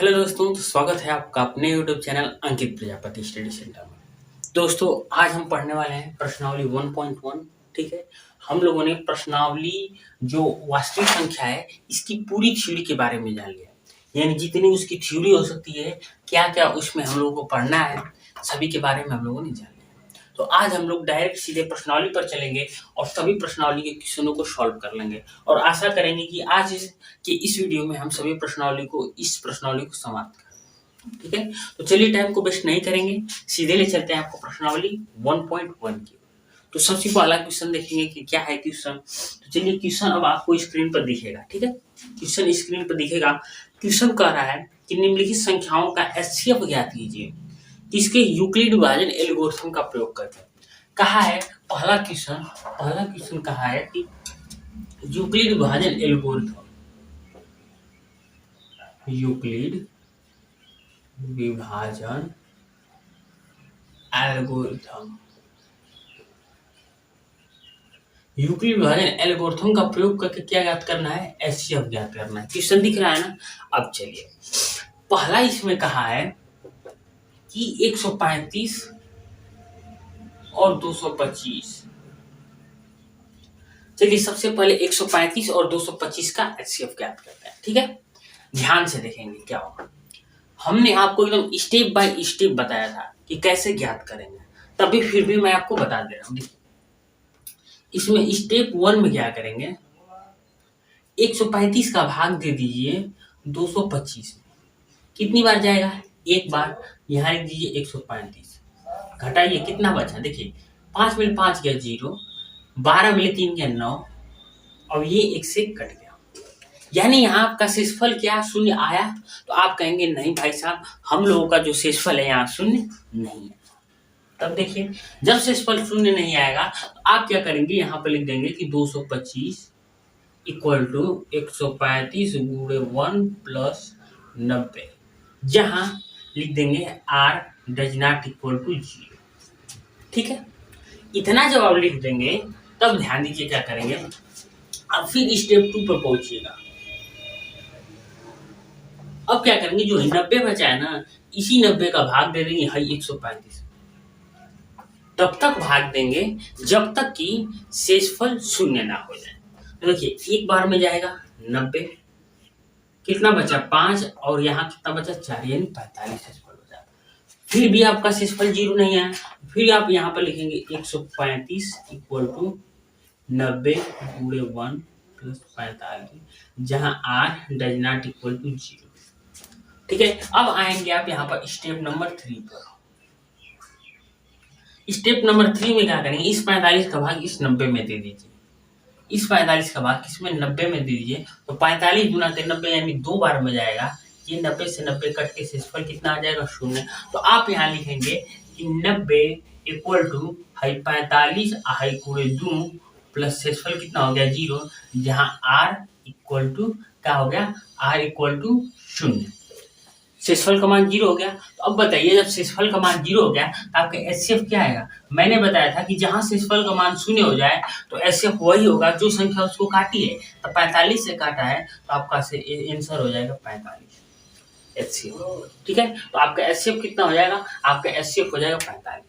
Hello दोस्तों, तो स्वागत है आपका अपने यूट्यूब चैनल अंकित प्रजापति स्टडी सेंटर में। दोस्तों, आज हम पढ़ने वाले हैं प्रश्नावली 1.1। ठीक है, हम लोगों ने प्रश्नावली जो वास्तविक संख्या है इसकी पूरी थ्योरी के बारे में जान लिया, यानी जितनी उसकी थ्योरी हो सकती है, क्या क्या उसमें हम लोगों को पढ़ना है, सभी के बारे में हम लोगों ने जान लिया। तो आज हम लोग डायरेक्ट सीधे प्रश्नावली पर चलेंगे और सभी प्रश्नावली के क्वेश्चनों को सॉल्व कर लेंगे और आशा करेंगे कि आज कि इस वीडियो में हम सभी प्रश्नावली को समाप्त करें। ठीक है, तो चलिए टाइम को वेस्ट नहीं करेंगे, सीधे ले चलते हैं आपको प्रश्नावली 1.1 की। तो सबसे पहला क्वेश्चन देखेंगे कि क्या है क्वेश्चन। तो चलिए, क्वेश्चन अब आपको स्क्रीन पर दिखेगा। ठीक है, क्वेश्चन स्क्रीन पर दिखेगा। क्वेश्चन कह रहा है कि निम्नलिखित संख्याओं का एचसीएफ ज्ञात कीजिए किसके यूक्लिड विभाजन एल्गोरिथम का प्रयोग करके। कहा है पहला क्वेश्चन कहा है कि यूक्लिड विभाजन एल्गोरिथम, यूक्लिड विभाजन एल्गोरिथम, यूक्लिड विभाजन एल्गोरिथम का प्रयोग करके क्या ज्ञात करना है, एचसीएफ ज्ञात करना है। क्वेश्चन दिख रहा है ना। अब चलिए, पहला इसमें कहा है कि 135 और 225। चलिए, सबसे पहले 135 और 225 का एचसीएफ ज्ञात करते हैं। ठीक है, ध्यान से देखेंगे क्या होगा। हमने आपको एकदम स्टेप बाय स्टेप बताया था कि कैसे ज्ञात करेंगे, तभी फिर भी मैं आपको बता दे रहा हूं। देखिए, इसमें स्टेप 1 में क्या करेंगे, 135 का भाग दे दीजिए 225 में। कितनी बार जाएगा, एक बार। यहाँ लिख दीजिए 135, घटाइए कितना बचा। देखिए, 5 मिले 5 गया 0, 12 मिले 3 गया 9, और ये 1 से कट गया, यानी यहाँ आपका शेषफल क्या शून्य आया। तो आप कहेंगे नहीं भाई साहब, हम लोगों का जो शेषफल है यहाँ शून्य नहीं है। तब देखिए, जब शेषफल शून्य नहीं आएगा तो आप क्या करेंगे, यहाँ पर लिख देंगे कि 225 इक्वल टू 135 गुणे 1 प्लस 90, जहां लिख देंगे r does not equal to 0। ठीक है, इतना जब आप लिख देंगे तब ध्यान दीजिए क्या करेंगे। अब फिर स्टेप 2 पर पहुंचिएगा। अब क्या करेंगे, जो 90 बचा है ना, इसी 90 का भाग दे देंगे 135। तब तक भाग देंगे जब तक कि शेषफल शून्य ना हो जाए। तो देखिए, एक बार में जाएगा 90, कितना बचा 5, और यहाँ कितना बचा 4, यानी 45 शेषफल हो जाएगा। फिर भी आपका शेषफल 0 नहीं आया, फिर आप यहाँ पर लिखेंगे 135 इक्वल टू 90 गुणे 1 प्लस 45, जहां r does not equal to 0। ठीक है, अब आएंगे आप यहाँ पर स्टेप नंबर 3 पर। स्टेप नंबर 3 में क्या करेंगे, इस 45 का भाग इस 90 में दे दीजिए, इस 45 का भाग इसमें 90 में दे दीजिए। तो 45 गुना 90 यानी 2 बार में जाएगा। ये 90 से 90 कट के शेषफल कितना आ जाएगा, शून्य। तो आप यहाँ लिखेंगे कि 90 इक्वल टू 45 गुणे 2 प्लस शेषफल कितना हो गया 0, जहां r इक्वल टू क्या हो गया, r इक्वल टू 0। शेषफल का मान 0 हो गया। तो अब बताइए, जब शेषफल का मान 0 हो गया तो आपका एचसीएफ क्या आएगा। मैंने बताया था कि जहां शेषफल का मान 0 हो जाए तो एचसीएफ वही होगा जो संख्या उसको काटी है। तो 45 से काटा है तो आपका आंसर हो जाएगा 45 एचसीएफ। ठीक है, तो आपका एचसीएफ कितना हो जाएगा, आपका एचसीएफ हो जाएगा 45।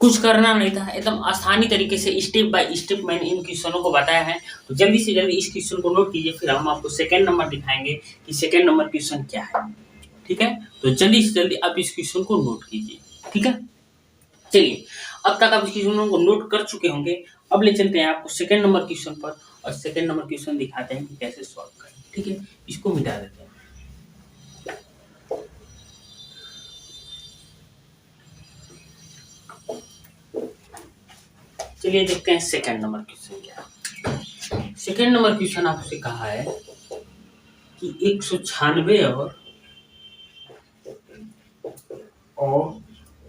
कुछ करना नहीं था, एकदम आसानी तरीके से स्टेप बाय स्टेप मैंने इन क्वेश्चनों को बताया है। तो जल्दी से जल्दी इस क्वेश्चन को नोट कीजिए, फिर हम आपको सेकंड नंबर दिखाएंगे कि सेकंड नंबर क्वेश्चन क्या है। ठीक है, तो जल्दी से जल्दी आप इस क्वेश्चन को नोट कीजिए। ठीक है, चलिए, अब तक आप इस क्वेश्चन को नोट कर चुके होंगे। अब ले चलते हैं आपको सेकंड नंबर क्वेश्चन पर, और सेकंड नंबर क्वेश्चन दिखाते हैं कि कैसे सॉल्व करें। ठीक है, इसको मिटा देते हैं। चलिए देखते हैं सेकंड नंबर क्वेश्चन क्या है। सेकंड नंबर क्वेश्चन आपसे कहा है कि 196 और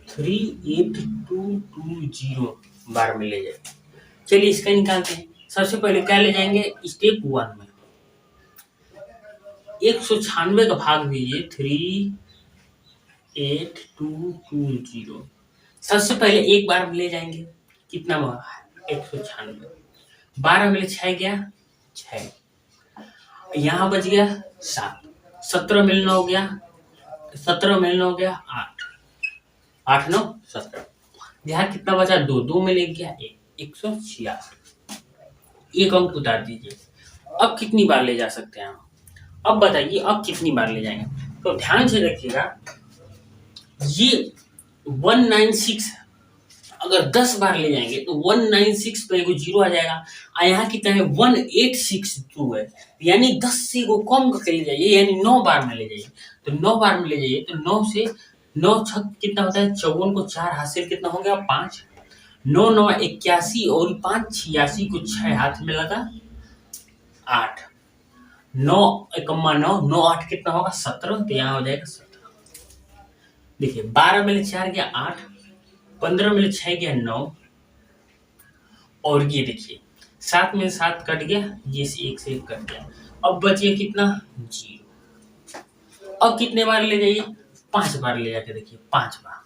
38220 बार में ले जाए। चलिए इसका निकालते हैं। सबसे पहले क्या ले जाएंगे, स्टेप 1 में 196 का भाग दीजिए 38220। सबसे पहले एक बार में ले जाएंगे, कितना बार 196, 12 मिले 6 गया 6, यहाँ बच गया 7, 17 मिलना हो गया, 17 मिलना हो गया 8, 8 9 17, यहाँ कितना बचा 2, 2 में ले गया 186, एक अंक उतार दीजिए। अब कितनी बार ले जा सकते हैं हम? अब बताइए अब कितनी बार ले जाएंगे? तो ध्यान से रखिएगा, ये 196 अगर 10 बार ले जाएंगे तो 196 पे एगो जीरो आ जाएगा, और यहाँ कितना है 1862 है, यानी 10 से को कम करके ले जाइए, यानी 9 बार में ले जाइए। तो 9 बार में ले जाइए तो 9 से 9 छक कितना होता है 54 को 4 हासिल कितना हो गया 5, 9 9 81 और 5 86 को 6 हाथ में लगा 8, 9 एकम्मा 9 9 8 कितना होगा 17, तो यहाँ हो जाएगा 17। देखिए 12 में 4 गया 8, 15 में 6 गया 9, और ये देखिए 7 में 7 कट गया, ये से 1 से 1 कट गया, अब बचिए कितना 0। अब कितने बार ले जाइए 5 बार ले जाके देखिए 5 बार,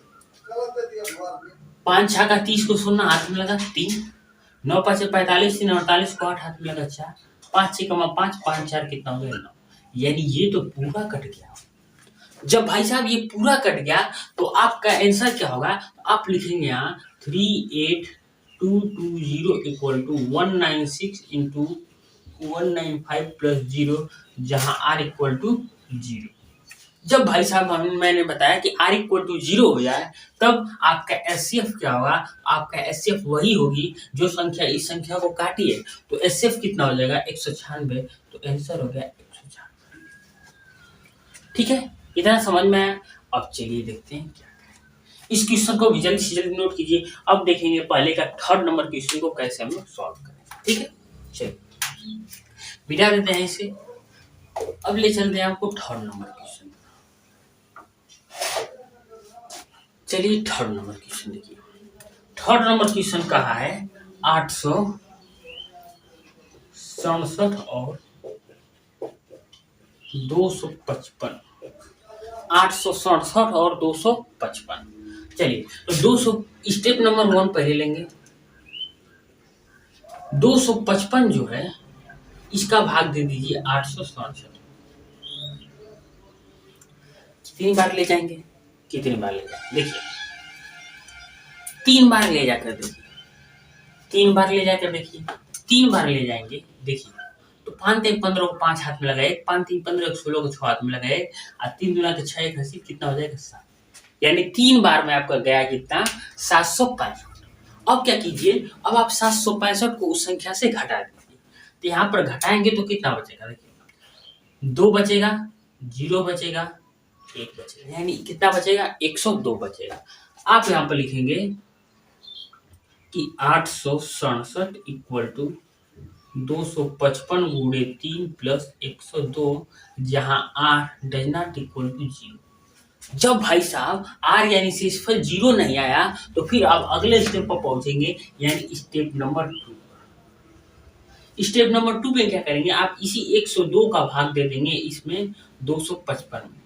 5 6 का 30 को 0 हाथ में लगा 3, 9 5 45 3 48 को 8 हाथ में लगा 4, 5 6 5 5 4 कितना हो गया 9, यानी ये तो पूरा कट गया। जब भाई साहब ये पूरा कट गया तो आपका आंसर क्या होगा? आप लिखेंगे यहाँ 38220 इक्वल टू 196 इंटू 195 प्लस 0, जहाँ r इक्वल टू 0। जब भाई साहब मैंने बताया कि r इक्वल टू 0 हो जाए तब आपका एचसीएफ क्या होगा? आपका एचसीएफ वही होगी जो संख्या इस संख्या को काटी है, तो एचसीएफ कितना हो जाएगा 196, तो आंसर हो गया 196। ठीक है, इतना समझ में आया। अब चलिए देखते हैं क्या करें। इस क्वेश्चन को भी जल्दी से जल्दी नोट कीजिए। अब देखेंगे पहले का थर्ड नंबर क्वेश्चन को कैसे हम लोग सॉल्व करें। ठीक है, चलिए मिटा देते हैं इसे। अब ले चलते हैं आपको थर्ड नंबर क्वेश्चन। चलिए थर्ड नंबर क्वेश्चन देखिए। थर्ड नंबर क्वेश्चन कहा है 867 और 255, 867 और 255। चलिए तो 200 स्टेप नंबर 1 पहले लेंगे। 255 जो है इसका भाग दे दीजिए 867। कितनी बार ले जाएंगे? कितनी बार ले जाएंगे? देखिए 3 बार ले जाकर देखिए, 3 बार ले जाकर देखिए, 3 बार ले जाएंगे। देखिए तो 5 3 15 को 5 हाथ में लगाए, 5 3 15 16 को 6 हाथ में लगाए, और 3 दूना के 6 एक 80, कितना हो जाएगा 7, यानी 3 बार में आपका गया कितना 765। अब क्या कीजिए, अब आप 765 को उस संख्या से घटा दीजिए। तो यहाँ पर घटाएंगे तो कितना बचेगा? देखिए 2 बचेगा, 0 बचेगा, 1 बचेगा, यानी कितना बचेगा 102 बचेगा। आप यहाँ पर लिखेंगे कि 867 इक्वल टू 255 गुणे 3 प्लस 102, जहां r does not equal to 0। जब भाई साहब r यानी शेषफल 0 नहीं आया तो फिर आप अगले स्टेप पर पहुंचेंगे, यानी स्टेप नंबर 2। स्टेप नंबर 2 पे क्या करेंगे? आप इसी 102 का भाग दे देंगे इसमें 255 में।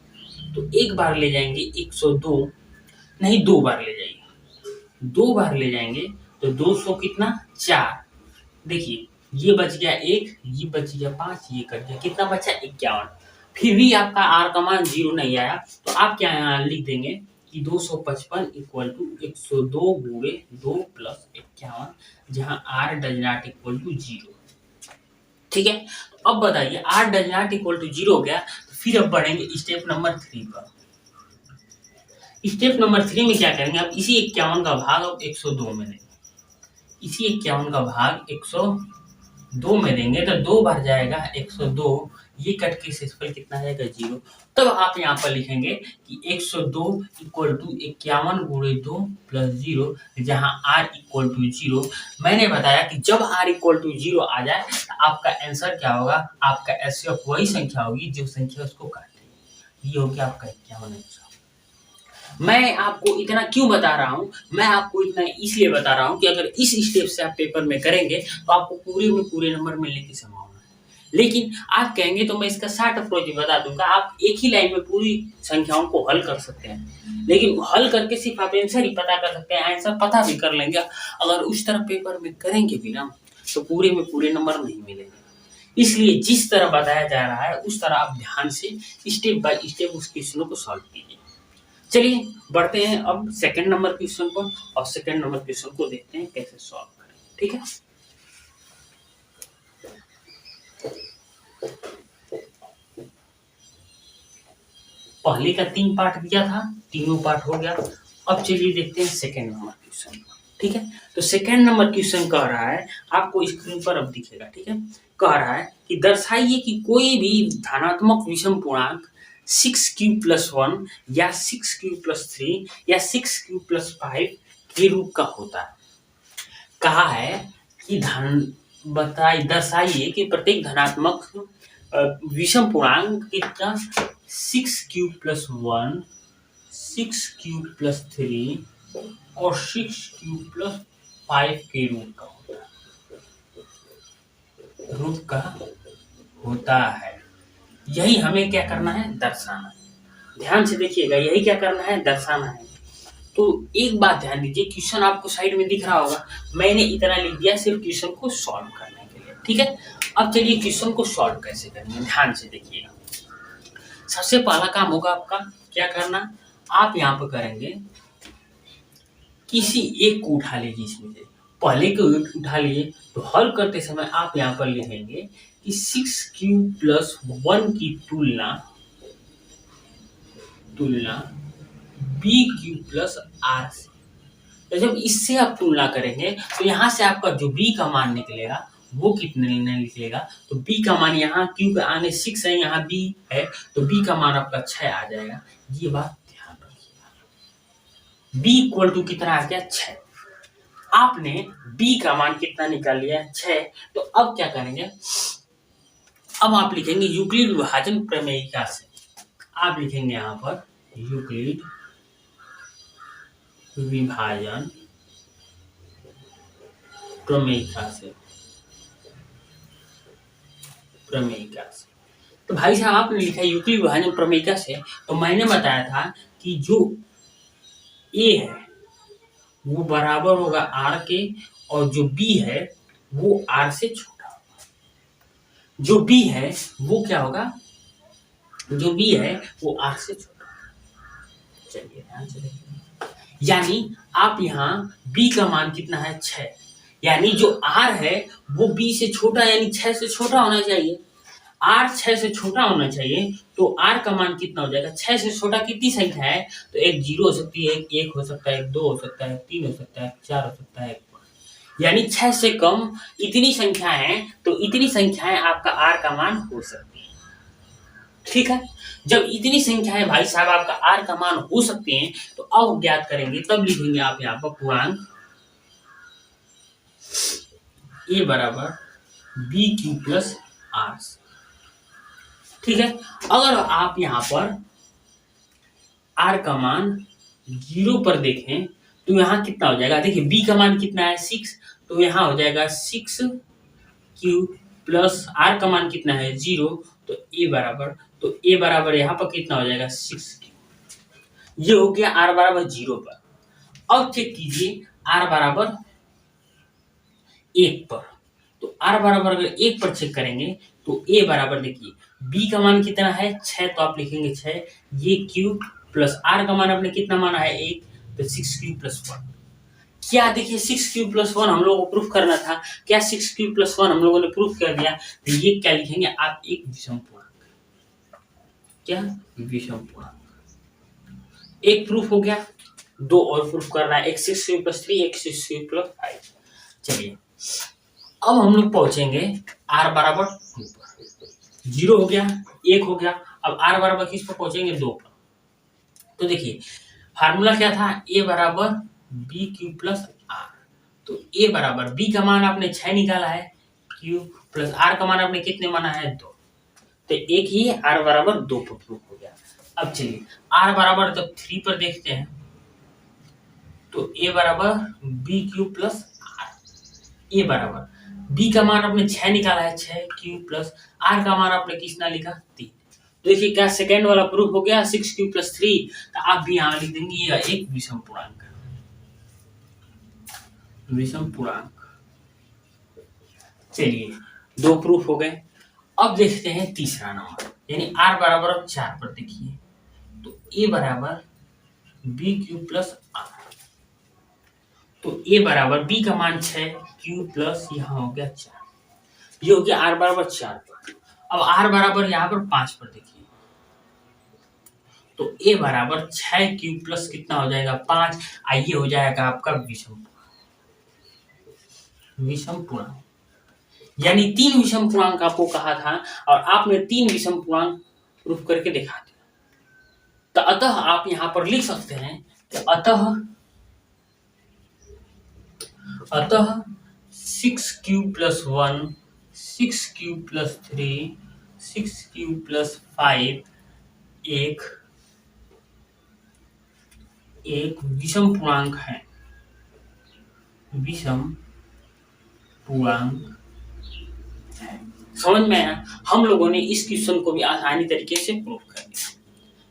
तो एक बार ले जाएंगे 102, नहीं 2 बार ले जाएंगे, 2 बार ले जाएंगे तो 200 कितना 4। देखिए ये बच गया 1, ये बच गया 5, ये कट गया, कितना बचा 51। फिर भी आपका r का मान 0 नहीं आया तो आप क्या यहाँ लिख देंगे कि 255 इक्वल टू 102 गुणे 2 प्लस 51, जहां r does not equal to 0। ठीक है, अब बताइए r does not equal to 0 हो गया, तो फिर अब बढ़ेंगे स्टेप नंबर 3 पर। स्टेप नंबर 3 में क्या करेंगे? आप इसी 51 का भाग अब 102 में देंगे, इसी 51 का भाग 102 में देंगे तो 2 बार जाएगा 102, ये कट के शेषफल कितना जाएगा 0। तब आप यहाँ पर लिखेंगे कि 102 इक्वल टू 51 गुणे 2 प्लस 0, जहाँ r इक्वल टू 0। मैंने बताया कि जब r इक्वल टू 0 आ जाए तो आपका आंसर क्या होगा? आपका एचसीएफ वही संख्या होगी जो संख्या उसको काटेगी। ये हो गया आपका 51 आंसर। मैं आपको इतना क्यों बता रहा हूँ? मैं आपको इतना इसलिए बता रहा हूँ कि अगर इस स्टेप से आप पेपर में करेंगे तो आपको पूरे में पूरे नंबर मिलने की संभावना है। लेकिन आप कहेंगे तो मैं इसका शॉर्ट अप्रोच भी बता दूंगा, आप एक ही लाइन में पूरी संख्याओं को हल कर सकते हैं, लेकिन हल करके सिर्फ आप आंसर ही पता कर सकते हैं, आंसर पता भी कर लेंगे। अगर उस तरह पेपर में करेंगे भी ना तो पूरे में पूरे नंबर नहीं मिलेंगे। इसलिए जिस तरह बताया जा रहा है उस तरह आप ध्यान से स्टेप बाय स्टेप उस क्वेश्चनों को सॉल्व कीजिए। चलिए बढ़ते हैं अब सेकंड नंबर क्वेश्चन पर और सेकंड नंबर क्वेश्चन को देखते हैं कैसे सॉल्व करें। ठीक है, पहले का 3 पार्ट दिया था, तीनों पार्ट हो गया। अब चलिए देखते हैं सेकंड नंबर क्वेश्चन। ठीक है, तो सेकंड नंबर क्वेश्चन कह रहा है, आपको स्क्रीन पर अब दिखेगा। ठीक है, कह रहा है कि दर्शाइए कि कोई भी धनात्मक विषम पूर्णांक 6q+1 या 6q+3 या 6q+5 के रूप का होता है। कहा है कि दर्शाइए कि प्रत्येक धनात्मक विषम पूर्णांक कितना 6q+1, 6q+3 और 6q+5 के रूप का होता है। यही हमें क्या करना है, दर्शाना है। ध्यान से देखिएगा, यही क्या करना है, दर्शाना है। तो एक बात ध्यान दीजिए, क्वेश्चन आपको साइड में दिख रहा होगा, मैंने इतना लिख दिया सिर्फ क्वेश्चन को सॉल्व करने के लिए। ठीक है, अब चलिए क्वेश्चन को सॉल्व कैसे करेंगे, ध्यान से देखिएगा। सबसे पहला काम होगा आपका क्या करना, आप यहाँ पर करेंगे किसी एक को उठा लीजिए, इसमें से पहले को उठा लिए, तो हल करते समय आप यहाँ पर लिखेंगे कि 6q+1 की तुलना bq+r से। तो जब इससे आप तुलना करेंगे तो यहाँ से आपका जो b का मान निकलेगा वो कितने निकलेगा, तो b का मान यहाँ q के आगे 6 है, यहाँ b है, तो b का मान आपका 6 आ जाएगा। ये बात ध्यान रखिएगा, b इक्वल टू कितना आ गया, 6। आपने b का मान कितना निकाल लिया, 6। तो अब क्या करेंगे, अब आप लिखेंगे यूक्लिड विभाजन प्रमेयिका से। आप लिखेंगे यहाँ पर यूक्लिड विभाजन प्रमेयिका से। तो भाई साहब आपने लिखा यूक्लिड विभाजन प्रमेयिका से, तो मैंने बताया था कि जो a है वो बराबर होगा r के, और जो b है वो r से छोटा होगा। जो b है वो क्या होगा, जो b है वो r से छोटा होगा। चलिए ध्यान से देखिए, यानी आप यहाँ b का मान कितना है, 6, यानी जो r है वो b से छोटा यानी 6 से छोटा होना चाहिए। r 6 से छोटा होना चाहिए, तो r का मान कितना हो जाएगा, 6 से छोटा कितनी संख्या है, तो एक 0 हो सकती है, एक हो सकता है, 2 हो सकता है, 3 हो सकता है, 4 हो सकता है, यानी 6 से कम इतनी संख्या है, तो इतनी संख्याएं आपका r का मान हो सकती है। ठीक है, जब इतनी संख्या है भाई साहब आपका r का मान हो सकते हैं, तो अब ज्ञात करेंगे, तब लिखेंगे आप यहाँ पर पूर्णांक a बराबर bq+r। ठीक है, अगर आप यहाँ पर r का मान 0 पर देखें तो यहाँ कितना हो जाएगा, देखिए b का मान कितना है, 6, तो यहाँ हो जाएगा 6q प्लस r का मान कितना है, 0, तो a बराबर यहाँ पर कितना हो जाएगा, 6q। ये हो गया r बराबर 0 पर। अब चेक कीजिए r बराबर 1 पर, तो r बराबर अगर 1 पर चेक करेंगे तो a बराबर देखिए b का मान कितना है, 6, तो आप लिखेंगे 6, ये q प्लस r का मान आपने कितना माना है, 1, तो 6q+1। क्या देखिए 6q+1 हम लोगों को प्रूफ करना था, क्या 6q+1 हम लोगों ने प्रूफ कर दिया, तो ये क्या लिखेंगे आप, एक विषम पूर्णांक। क्या विषम पूर्णांक, एक प्रूफ हो गया, 2 और प्रूफ करना है, एक 6q+3, एक 6q+5। चलिए अब हम लोग पहुंचेंगे r बराबर 2 पर, 0 हो गया, 1 हो गया, अब r बराबर किस पर पहुंचेंगे, 2 पर। तो देखिए फार्मूला क्या था, a बराबर bq+r, तो a बराबर b का मान आपने 6 निकाला है, q प्लस r का मान आपने कितने माना है, 2, तो एक ही r बराबर 2 पर प्रूफ हो गया। अब चलिए r बराबर जब 3 पर देखते हैं, तो a बराबर bq+r, a बराबर b का मान आपने 6 निकाला है, 6q प्लस r का मान आपने कितना लिखा, 3। देखिए क्या सेकेंड वाला प्रूफ हो गया, 6q+3, तो आप भी यहाँ लिख देंगे ये एक विषम पूर्णांक, विषम पूर्णांक। चलिए 2 प्रूफ हो गए। अब देखते हैं तीसरा नंबर, यानी r बराबर अब 4 पर देखिए, तो a बराबर बी क्यूब प्लस आर, तो a बराबर b का मान 6 क्यूब प्लस यहाँ हो गया 4, ये हो गया r बराबर 4 पर। अब r बराबर यहाँ पर 5 पर देखिए, तो a बराबर 6 क्यूब प्लस कितना हो जाएगा 5, आइए हो जाएगा आपका विषम पूर्णांक, यानी 3 विषम पूर्णांक आपको कहा था और आपने 3 विषम पूर्णांक प्रूफ करके दिखा दिया। तो अतः आप यहां पर लिख सकते हैं कि अतः 6 cube plus 1, 6 cube plus 3, 6 cube plus 5 एक विषम पूर्णांक है, विषम पूर्णांक है। समझ में आया? हम लोगों ने इस क्वेश्चन को भी आसानी तरीके से प्रूव कर दिया।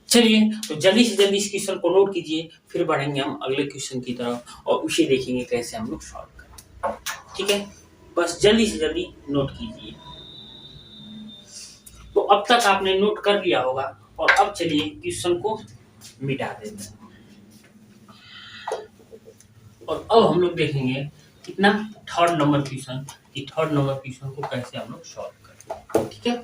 चलिए तो जल्दी से जल्दी इस क्वेश्चन को नोट कीजिए, फिर बढ़ेंगे हम अगले क्वेश्चन की तरफ और उसे देखेंगे कैसे हम लोग सॉल्व करें। ठीक है, बस जल्दी से जल्दी नोट कीजिए। तो अब तक आपने नोट कर लिया होगा और अब चलिए क्वेश्चन को मिटा देते हैं और अब हम लोग देखेंगे कितना थर्ड नंबर क्वेश्चन, कि थर्ड नंबर क्वेश्चन को कैसे हम लोग सॉल्व करें। ठीक है,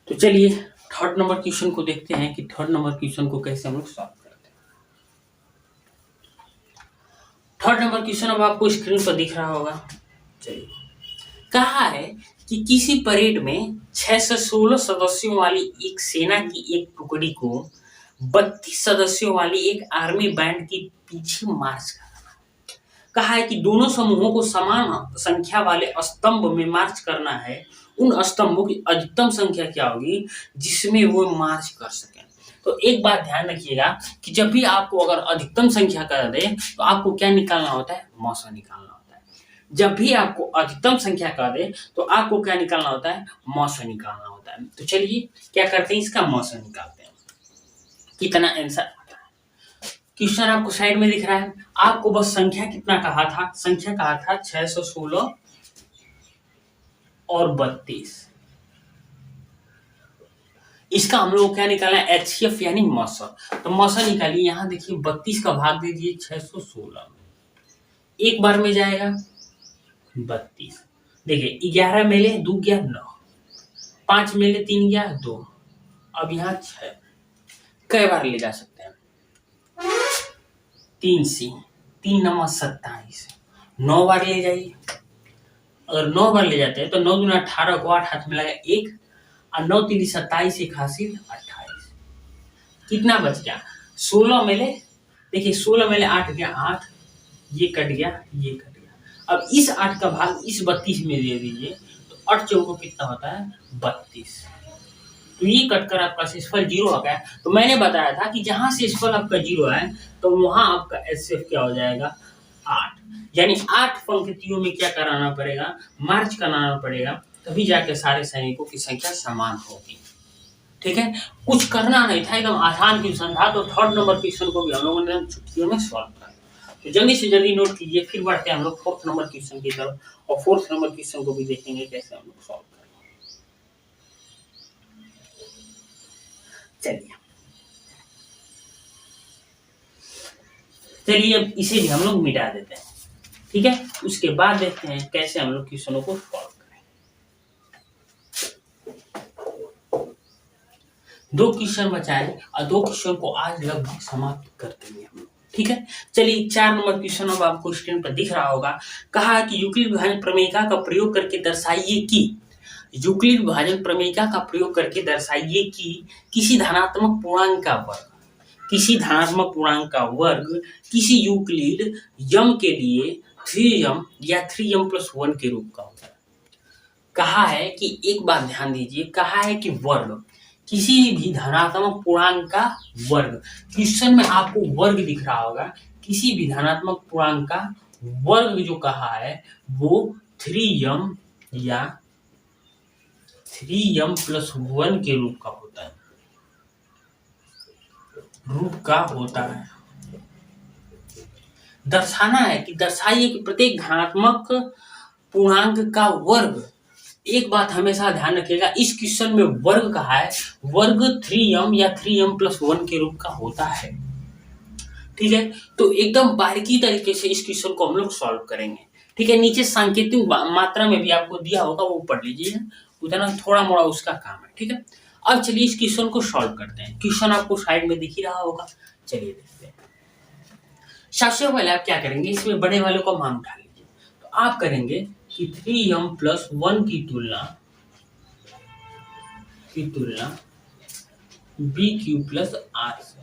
तो चलिए थर्ड नंबर क्वेश्चन को देखते हैं कि थर्ड नंबर क्वेश्चन को कैसे हम लोग सॉल्व करते हैं। थर्ड नंबर क्वेश्चन अब आपको स्क्रीन पर दिख रहा होगा। चलिए, कहा है कि किसी परेड में 6 से 16 सदस्यों वाली एक सेना की एक टुकड़ी को 32 सदस्यों वाली एक आर्मी बैंड के पीछे मार्च करना। कहा है कि दोनों समूहों को समान संख्या वाले स्तंभ में मार्च करना है। उन स्तंभों की अधिकतम संख्या क्या होगी जिसमें वो मार्च कर सकें। तो एक बात ध्यान रखिएगा कि जब भी आपको अगर अधिकतम संख्या कर दे तो आपको क्या निकालना होता है, मौसा निकालना होता है। जब भी आपको अधिकतम संख्या कर दे तो आपको क्या निकालना होता है, मौसा निकालना होता है। तो चलिए क्या करते हैं, इसका मौसा निकालते हैं। कितना आंसर आता है, क्वेश्चन आपको साइड में दिख रहा है। आपको बस संख्या कितना कहा था, संख्या कहा था 616 और 32। इसका हम लोग क्या निकालना है, HCF यानी मौसा। तो मौसा निकालिए, यहाँ देखिए 32 का भाग दे दिए 616 में, एक बार में जाएगा 32। देखिए 11 में ले 2 गया 9, 5 में ले 3 गया 2, अब यहाँ 6 कई बार ले जा सकते हैं, 3 से 3 नंबर 27, 9 बार ले जाइए। अगर 9 बार ले जाते हैं तो 9 दूना 18 को 8 हाथ में लगा 1 और 9 3 27, 1 हासिल 28। कितना बच गया, 16 में ले, देखिए 16 में ले 8 गया 8, ये कट गया ये कट गया। अब इस 8 का भाग इस 32 में दे दीजिए तो 8 चौको कितना होता है 32। तो ये कटकर आपका शेषफल 0 आ गया। तो मैंने बताया था कि जहां शेषफल आपका 0 है तो वहां आपका HCF क्या हो जाएगा 8, यानी 8 पंक्तियों में क्या कराना पड़ेगा, मार्च कराना पड़ेगा, तभी जाके सारे सैनिकों की संख्या समान होगी। ठीक है, कुछ करना नहीं था, एकदम आसान क्वेश्चन था। तो थर्ड नंबर क्वेश्चन को भी हम लोगों ने छुट्टियों में सॉल्व किया। तो जल्दी से जल्दी नोट कीजिए, फिर बढ़ते हैं हम लोग फोर्थ नंबर क्वेश्चन की तरफ और फोर्थ नंबर क्वेश्चन को भी देखेंगे कैसे हम लोग सॉल्व करेंगे। चलिए अब इसे भी हम लोग मिटा देते हैं। ठीक है, उसके बाद देखते हैं कैसे हम लोग क्वेश्चनों को सॉल्व करें। 2 क्वेश्चन बचाए और 2 क्वेश्चन को आज लगभग समाप्त कर देंगे हम लोग। ठीक है, चलिए 4 नंबर क्वेश्चन अब आपको स्क्रीन पर दिख रहा होगा। कहा कि यूक्लिड विभाजन प्रमेयिका का प्रयोग करके दर्शाइए कि, यूक्लिड विभाजन प्रमेयिका का प्रयोग करके दर्शाइए कि किसी धनात्मक पूर्णांक का वर्ग, किसी धनात्मक पूर्णांक का वर्ग किसी यूक्लिड यम के लिए 3m या 3m+1 के रूप का होता है। कहा है कि एक बात ध्यान दीजिए, कहा है कि वर्ग किसी भी धनात्मक पूर्णांक का वर्ग, क्वेश्चन में आपको वर्ग दिख रहा होगा, किसी भी धनात्मक पूर्णांक का वर्ग जो कहा है वो 3m या 3m+1 के रूप का होता है, दर्शाना है कि दर्शाइए कि प्रत्येक धनात्मक पूर्णांक का वर्ग एक बात हमेशा ध्यान रखिएगा, इस क्वेश्चन में वर्ग कहा है, वर्ग 3m या 3m+1 के रूप का होता है। ठीक है, तो एकदम बारीकी तरीके से इस क्वेश्चन को हम लोग सॉल्व करेंगे। ठीक है, नीचे सांकेतिक मात्रा में भी आपको दिया होगा, वो पढ़ लीजिए, उतना थोड़ा मोड़ा उसका काम है। ठीक है, अब चलिए इस क्वेश्चन को सॉल्व करते हैं। क्वेश्चन आपको साइड में दिख ही रहा होगा, चलिए देखते हैं। सबसे पहले आप क्या करेंगे, इसमें बड़े वाले को मान उठा लीजिए। तो आप करेंगे कि 3m+1 की तुलना bq+r से।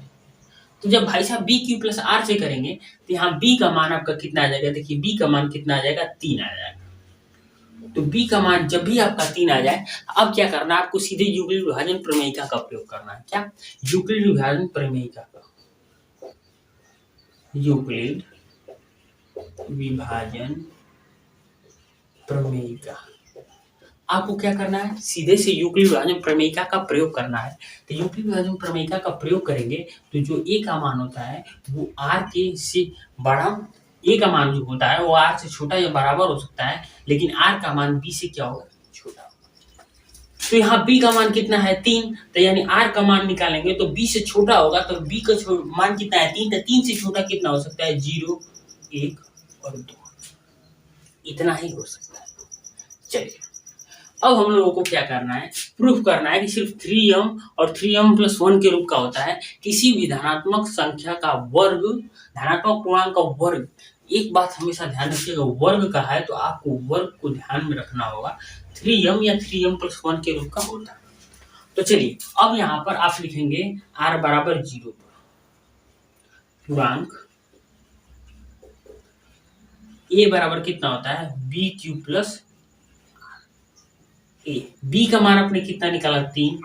तो जब भाई साहब bq+r से करेंगे तो यहाँ b का मान आपका कितना आ जाएगा, देखिए b का मान कितना आ जाएगा, 3 आ जाएगा। तो b का मान जब भी आपका 3 आ जाए, अब क्या करना है आपको, सीधे यूक्लिड विभाजन प्रमेयिका का प्रयोग करना है। क्या, यूक्लिड विभाजन प्रमेयिका का, यूक्लिड विभाजन प्रमेयिका आपको क्या करना है, सीधे से यूक्लिड विभाजन प्रमेयिका का प्रयोग करना है। तो यूक्लिड विभाजन प्रमेयिका का प्रयोग करेंगे तो जो a का मान होता है वो r के से बड़ा, a का मान जो होता है वो r से छोटा या बराबर हो सकता है, लेकिन r का मान b से क्या होगा, छोटा होगा। तो यहाँ b का मान कितना है, 3, तो यानी r का मान निकालेंगे तो b से छोटा होगा, तो b का मान कितना है, 3, तो 3 से छोटा कितना हो सकता है, 0, 1 और 2, इतना ही हो सकता है। चलिए अब हम लोगों को क्या करना है, प्रूफ करना है कि सिर्फ 3m और 3m+1 के रूप का होता है किसी भी धनात्मक संख्या का वर्ग, धनात्मक पूर्णांक का वर्ग। एक बात हमेशा ध्यान रखिएगा, वर्ग का है तो आपको वर्ग को ध्यान में रखना होगा, 3m या 3m+1 के रूप का होता है। तो चलिए अब यहाँ पर आप लिखेंगे r बराबर 0 पर पूर्णांक a बराबर कितना होता है, bq+, b का मान आपने कितना निकाला, 3,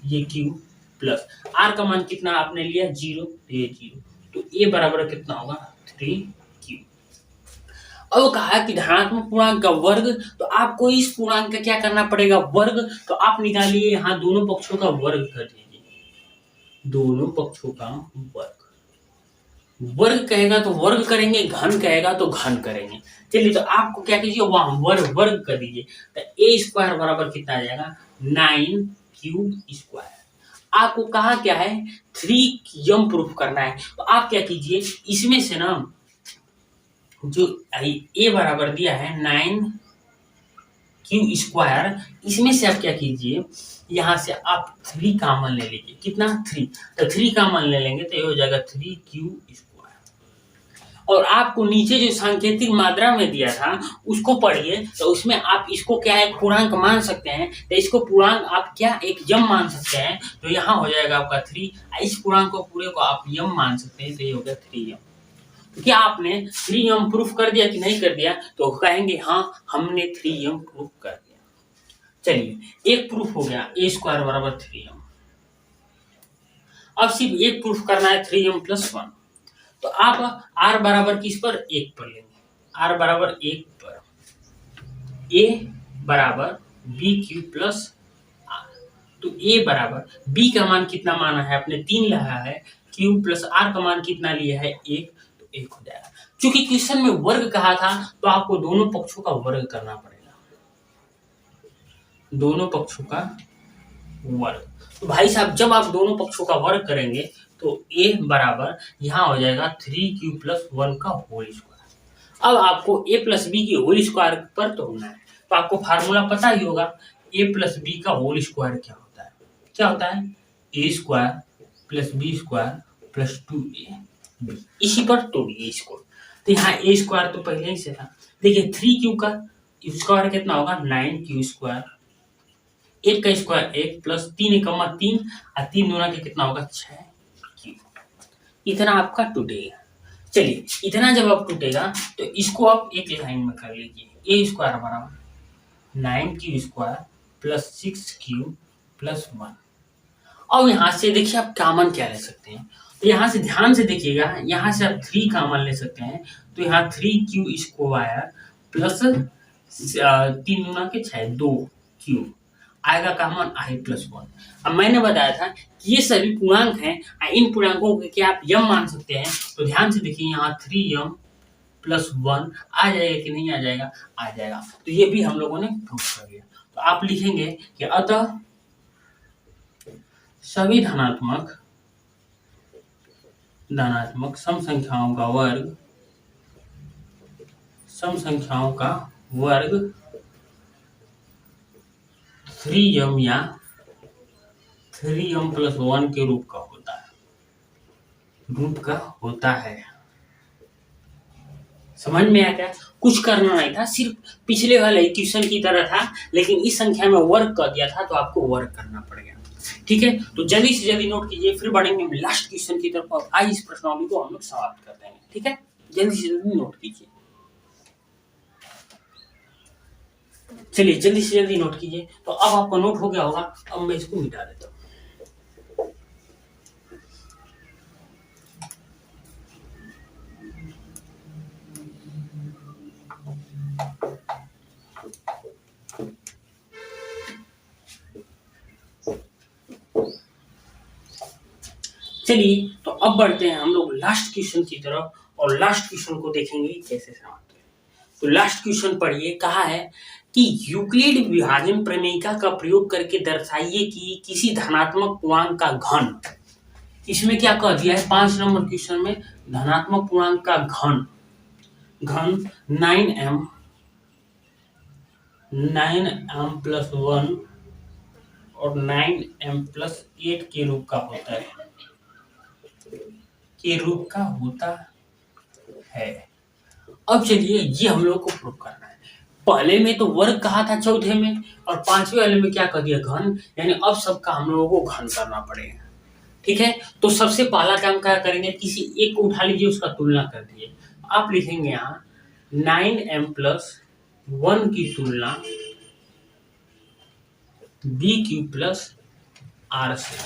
ये q प्लस r का मान कितना आपने लिया, 0, ये 0, तो a बराबर कितना होगा, 3q। अब कहा कि धनात्मक पूर्णांक का वर्ग, तो आपको इस पूर्णांक का क्या करना पड़ेगा, वर्ग। तो आप निकालिए यहाँ दोनों पक्षों का वर्ग कर दीजिए, दोनों पक्षों का वर्ग। वर्ग कहेगा तो वर्ग करेंगे, घन कहेगा तो घन करेंगे। चलिए तो आपको क्या कीजिए, वहां वर्ग कर दीजिए, तो a² बराबर कितना आ जाएगा, 9q²। आपको कहा क्या है, 3m प्रूफ करना है। तो आप क्या कीजिए, इसमें से ना जो a बराबर दिया है 9q², इसमें से आप क्या कीजिए, यहाँ से आप 3 कॉमन ले लीजिए, कितना, 3, तो 3 कॉमन ले लेंगे तो ये हो जाएगा 3q²। और आपको नीचे जो सांकेतिक मात्रा में दिया था उसको पढ़िए, तो उसमें आप इसको क्या एक पूर्णांक मान सकते हैं, तो इसको पूर्णांक आप क्या एक यम मान सकते हैं, तो यहाँ हो जाएगा आपका 3, इस पूर्णांक को पूरे को आप यम मान सकते हैं, तो ये हो गया 3m। तो क्या आपने 3m प्रूफ कर दिया कि नहीं कर दिया, तो कहेंगे हाँ हमने 3m प्रूफ कर दिया। चलिए एक प्रूफ हो गया, a² बराबर 3m। अब सिर्फ एक प्रूफ करना है, 3m+1। तो आप r बराबर किस पर, 1 पर लेंगे, r बराबर 1 पर, a बराबर bq+r। तो a बराबर b का मान कितना माना है आपने, 3 लाया है, q प्लस r का मान कितना लिया है, 1, तो 1 हो जाएगा। चूंकि क्वेश्चन में वर्ग कहा था तो आपको दोनों पक्षों का वर्ग करना पड़ेगा, दोनों पक्षों का वर्ग। तो भाई साहब जब आप दोनों पक्षों का वर्ग करेंगे तो a बराबर यहाँ हो जाएगा 3q+1 का होल स्क्वायर। अब आपको a प्लस बी की होल स्क्वायर पर तोड़ना है, तो आपको फार्मूला पता ही होगा, a प्लस बी का होल स्क्वायर क्या होता है, क्या होता है, a² plus b² plus 2ab। इसी पर तोड़िए इसको, तो यहाँ a² तो पहले ही से था, देखिए 3q का स्क्वायर कितना होगा, 9q², 1 का स्क्वायर 1 प्लस 3 एकमा 3 और 3 दूना के कितना होगा, 6q। इतना आपका टूटेगा। चलिए इतना जब आप टूटेगा तो इसको आप एक लाइन में कर लीजिए, a² बराबर 9q² प्लस 6q प्लस 1। अब यहाँ से देखिए आप कॉमन क्या ले सकते हैं, तो यहाँ से ध्यान से देखिएगा, यहाँ से आप 3 कॉमन ले सकते हैं, तो यहाँ 3q² प्लस 3 दूना के 6, 2q आएगा कॉमन, i+1। अब मैंने बताया था कि ये सभी पूर्णांक हैं, इन पूर्णांकों के क्या आप यम मान सकते हैं, तो ध्यान से देखिए यहाँ 3m+1 आ जाएगा कि नहीं आ जाएगा, आ जाएगा। तो ये भी हम लोगों ने प्रूफ कर लिया। तो आप लिखेंगे कि अतः सभी धनात्मक सम संख्याओं का वर्ग 3m या 3m+1 के रूप का होता है। समझ में आया क्या? कुछ करना नहीं था, सिर्फ पिछले वाले इक्वेशन की तरह था, लेकिन इस संख्या में वर्ग कर दिया था, तो आपको वर्ग करना पड़ेगा। ठीक है, तो जल्दी से जल्दी नोट कीजिए, फिर बढ़ेंगे हम लास्ट क्वेश्चन की तरफ। आज इस प्रश्नावली को हम लोग समाप्त कर देंगे। ठीक है, जल्दी से जल्दी नोट कीजिए। चलिए जल्दी से जल्दी नोट कीजिए। तो अब आपका नोट हो गया होगा, अब मैं इसको मिटा देता हूँ। चलिए तो अब बढ़ते हैं हम लोग लास्ट क्वेश्चन की तरफ, और लास्ट क्वेश्चन को देखेंगे कैसे समाप्त करें। तो लास्ट क्वेश्चन पढ़िए, कहा है कि यूक्लिड विभाजन प्रमेयिका का प्रयोग करके दर्शाइए कि किसी धनात्मक पूर्णांक का घन, इसमें क्या कह दिया है 5 नंबर क्वेश्चन में, धनात्मक पूर्णांक का घन 9m+1 और 9m+8 के रूप का होता है। अब चलिए ये हम लोग को प्रूव करना है। पहले में तो वर्ग कहा था, चौथे में, और 5वें वाले में क्या कर दिया, घन, यानी अब सबका हम लोगों को घन करना पड़ेगा। ठीक है, तो सबसे पहला काम क्या करेंगे, किसी एक को उठा लीजिए, उसका तुलना कर दिए। आप लिखेंगे यहाँ 9m+1 की तुलना b³ r से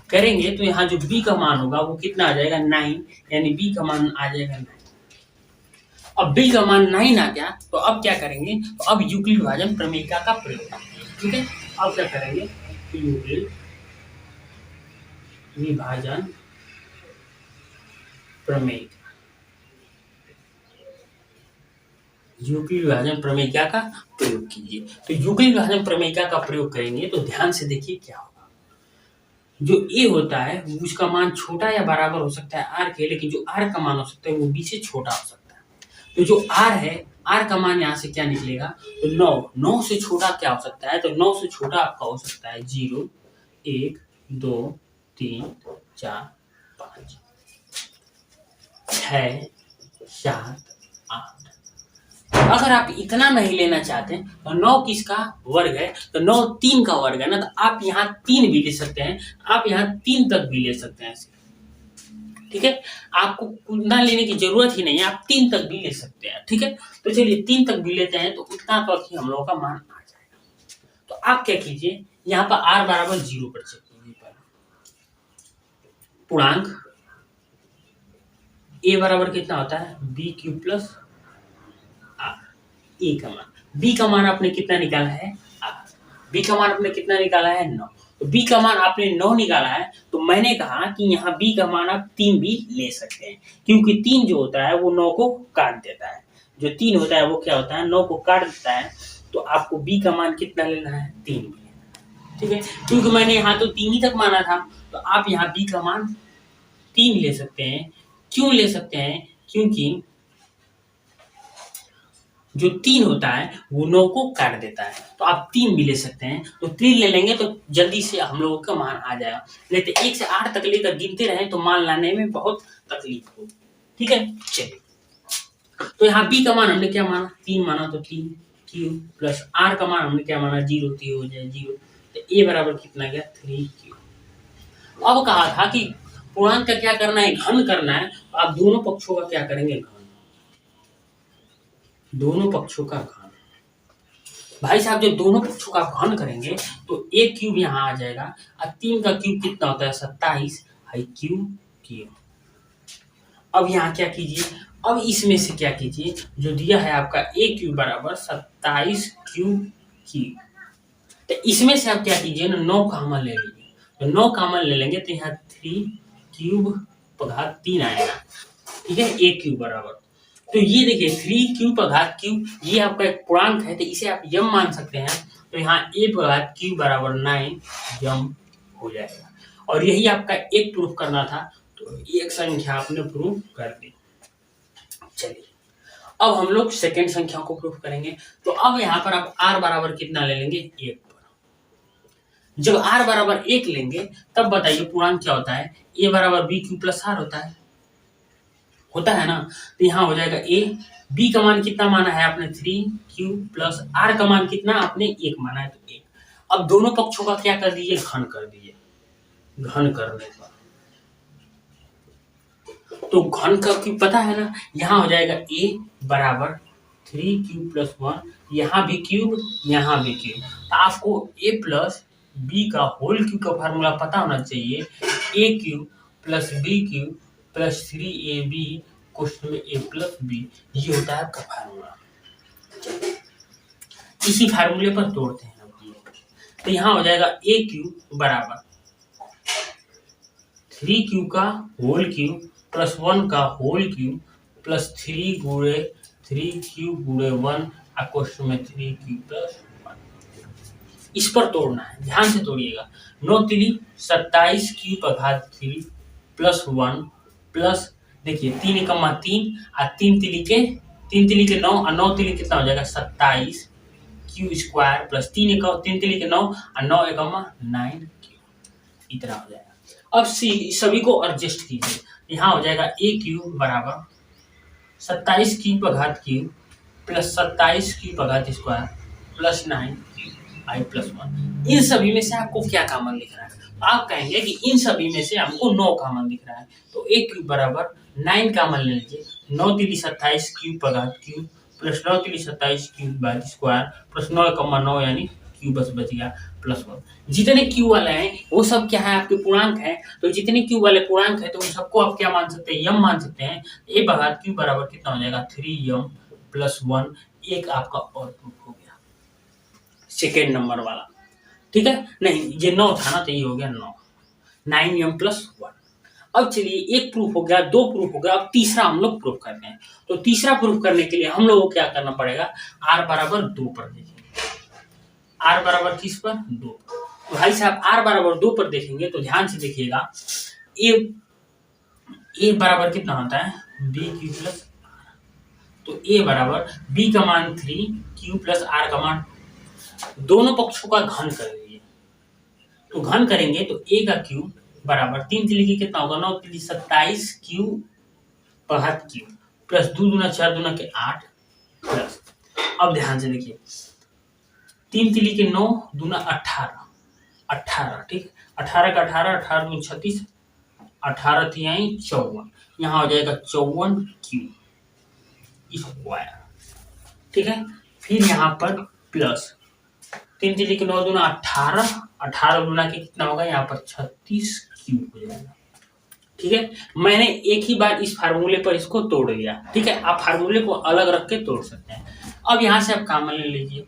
करेंगे, तो यहाँ जो b का मान होगा वो कितना आ जाएगा, 9, यानी b का मान आ जाएगा 9। अब b का मान 9 आ गया, तो अब क्या करेंगे, तो अब यूक्लिड विभाजन प्रमेयिका का प्रयोग करेंगे। ठीक है, अब क्या करेंगे, यूक्लिड विभाजन प्रमेयिका का प्रयोग कीजिए। तो यूक्लिड विभाजन प्रमेयिका का प्रयोग करेंगे तो ध्यान से देखिए क्या होगा। जो a होता है उसका मान छोटा या बराबर हो सकता है r के, लेकिन जो r का मान हो सकता है वो b से छोटा हो सकता है। तो जो r है, r का मान यहाँ से क्या निकलेगा, तो 9 से छोटा क्या हो सकता है, तो 9 से छोटा आपका हो सकता है 0, 1, 2, 3, 4, 5, 6, 7, 8। अगर आप इतना नहीं लेना चाहते हैं तो 9 किसका वर्ग है, तो 9 3 का वर्ग है ना, तो आप यहाँ 3 भी ले सकते हैं, आप यहाँ 3 तक भी ले सकते हैं। ठीक है, आपको उतना लेने की जरूरत ही नहीं है, आप 3 तक भी ले सकते हैं। ठीक है, तो चलिए 3 तक भी लेते हैं, तो उतना तक ही हम लोगों का मान आ जाएगा। तो आप क्या कीजिए, यहाँ पर r बराबर 0 पर चेक कीजिए। पूर्णांक a बराबर कितना होता है, b³ + r। ए का मान, b का मान आपने कितना निकाला है, b का मान आपने कितना निकाला है, 9। तो b का मान आपने 9 निकाला है, तो मैंने कहा कि यहाँ b का मान आप 3 भी ले सकते हैं, क्योंकि 3 जो होता है वो 9 को काट देता है। जो 3 होता है वो क्या होता है, 9 को काट देता है। तो आपको b का मान कितना लेना है, 3 भी लेना है। ठीक है, क्योंकि मैंने यहाँ तो 3 ही तक माना था, तो आप यहाँ b का मान 3 ले सकते हैं। क्यों ले सकते हैं, क्योंकि जो 3 होता है वो 9 को काट देता है, तो आप 3 भी ले सकते हैं। तो 3 ले लेंगे तो जल्दी से हम लोगों का मान आ जाएगा। नहीं तो 1 से 8 तक लेकर गिनते रहें तो मान लाने में बहुत तकलीफ हो। ठीक है, चलिए तो यहाँ b का मान हमने क्या माना, 3 माना, तो 3³ प्लस r का मान हमने क्या माना, 0, तो हो जाए 0। तो a बराबर कितना गया, 3³ अब कहा था कि पूर्णांक का क्या करना है, घन करना है। तो आप दोनों पक्षों का क्या करेंगे, घन, दोनों पक्षों का घन। भाई साहब जब दोनों पक्षों का घन करेंगे तो 1³ यहाँ आ जाएगा, और 3 का क्यूब कितना होता है, 27, क्यूब। अब यहाँ क्या कीजिए, अब इसमें से क्या कीजिए, जो दिया है आपका a³ बराबर 27 क्यूब। तो इसमें से आप क्या कीजिए ना, 9 कॉमन ले लीजिए। तो 9 कॉमन ले लेंगे तो यहाँ 3³ / 3 आएगा। ठीक है, a³ बराबर, तो ये देखिए 3q पर घात q, ये आपका एक पूर्णांक है तो इसे आप यम मान सकते हैं। तो यहाँ a पर घात q बराबर 9 यम हो जाएगा। और यही आपका एक प्रूफ करना था, तो एक संख्या आपने प्रूफ कर दी। चलिए अब हम लोग सेकेंड संख्या को प्रूफ करेंगे। तो अब यहाँ पर आप r बराबर कितना ले लेंगे, 1 पर। जब r बराबर 1 लेंगे तब बताइए पूर्णांक क्या होता है, a बराबर bq प्लस r होता है ना। तो यहाँ हो जाएगा a, b का मान कितना माना है आपने 3q प्लस r का मान कितना आपने 1 माना है, तो 1। अब दोनों पक्षों का क्या कर दीजिए, घन कर दीजिए। घन करने पर तो घन का क्यों पता है ना, यहाँ हो जाएगा a बराबर 3q प्लस 1, यहाँ भी क्यूब यहाँ भी क्यूब। तो आपको a प्लस बी का होल क्यूब का फार्मूला पता होना चाहिए, a cube plus B cube plus 3ab question में a प्लस बी, ये होता है आपका फार्मूला। इसी फार्मूले पर तोड़ते हैं अब ये। तो यहाँ हो जाएगा a क्यूब बराबर 3q का होल क्यूब प्लस 1 का होल क्यूब प्लस 3 गुणे 3q गुणे 1 क्वेश्चन में 3q प्लस 1। इस पर तोड़ना है, ध्यान से तोड़िएगा। 9 3 27 q पर घात 3 प्लस 1 प्लस देखिए 3 एकम 3 और 3 तिली के 9 और 9 तिली कितना हो जाएगा 27 q स्क्वायर प्लस 3 तिली के 9 और 9 एकम 9 q, इतना हो जाएगा। अब सभी को एडजस्ट कीजिए। यहाँ हो जाएगा a क्यूब बराबर 27 q पर घात q प्लस 27 q पर घात स्क्वायर प्लस 9 i प्लस 1। इन सभी में से आपको क्या कॉमन दिख रहा है, तो आप कहेंगे कि इन सभी में से हमको 9 कॉमन दिख रहा है। तो a क्यूब बराबर 9 कॉमन ले लीजिए। 9 तिली 27 q पर घात q प्लस 9 तिली 27 q घात स्क्वायर प्लस 9 यानी q बस बच गया प्लस 1। जितने q वाले हैं वो सब क्या है, आपके पूर्णांक है। तो जितने q वाले पूर्णांक है तो उन सबको आप क्या मान सकते हैं, यम मान सकते हैं। a भाग q बराबर कितना हो जाएगा 3m प्लस 1। एक आपका और प्रूफ हो गया सेकेंड नंबर वाला, ठीक है। नहीं ये 9 था ना, तो ये हो गया 9m प्लस 1। अब चलिए एक प्रूफ हो गया, 2 प्रूफ हो गया, अब तीसरा हम लोग प्रूफ करते हैं। तो तीसरा प्रूफ करने के लिए हम लोगों को क्या करना पड़ेगा, r बराबर 2 पर देखेंगे। r बराबर किस पर 2। तो भाई साहब r बराबर 2 पर देखेंगे तो ध्यान से देखिएगा। a बराबर कितना होता है b क्यू प्लस, तो a बराबर b का मान 3 q प्लस r का मान, दोनों पक्षों का घन कर दीजिए। तो घन करेंगे तो a का क्यूब बराबर 3 तिली की कितना होगा 9 तिली 27 q पर घात q प्लस 2 दूना 4 दूना के 8 प्लस, अब ध्यान से देखिए 3 तिली के 9 दूना 18, ठीक। 18 का 18 दूना 36, 18 तिहाई 54, यहाँ हो जाएगा 54 q स्क्वायर, ठीक है। फिर यहाँ पर प्लस 3 तिली के 9 दूना 18 दूना के कितना होगा यहाँ पर 36 q हो जाएगा, ठीक है। मैंने एक ही बार इस फार्मूले पर इसको तोड़ दिया, ठीक है। आप फार्मूले को अलग रख के तोड़ सकते हैं। अब यहाँ से आप कॉमन ले लीजिए।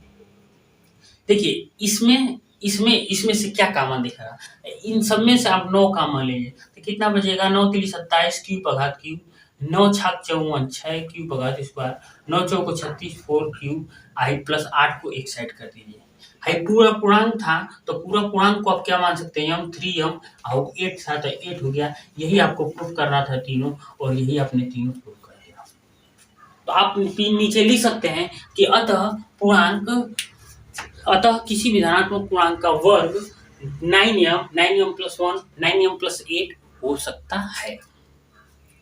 देखिए इसमें से क्या कॉमन दिख रहा है, इन सब में से आप 9 कॉमन लीजिए तो कितना बचेगा 9 तिली 27 q पर घात q, 9 छाक 54 6 q पर घात स्क्वायर, 9 चौको 36 4 q आई प्लस 8 को एक साइड कर दीजिए। हाई पूरा पूर्णांक था तो पूरा पूर्णांक को आप क्या मान सकते हैं, 3m और 8 था तो 8 हो गया। यही आपको प्रूफ करना था तीनों, और यही आपने तीनों प्रूफ कर दिया। तो आप नीचे लिख सकते हैं कि अतः किसी भी धनात्मक पूर्णांक का वर्ग 9m प्लस 1 9m प्लस 8 हो सकता है,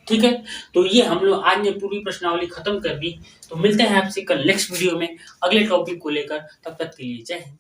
ठीक है। तो ये हम लोग आज ने पूरी प्रश्नावली खत्म कर दी। तो मिलते हैं आपसे कल नेक्स्ट वीडियो में अगले टॉपिक को लेकर, तब तक के लिए जय हिंद।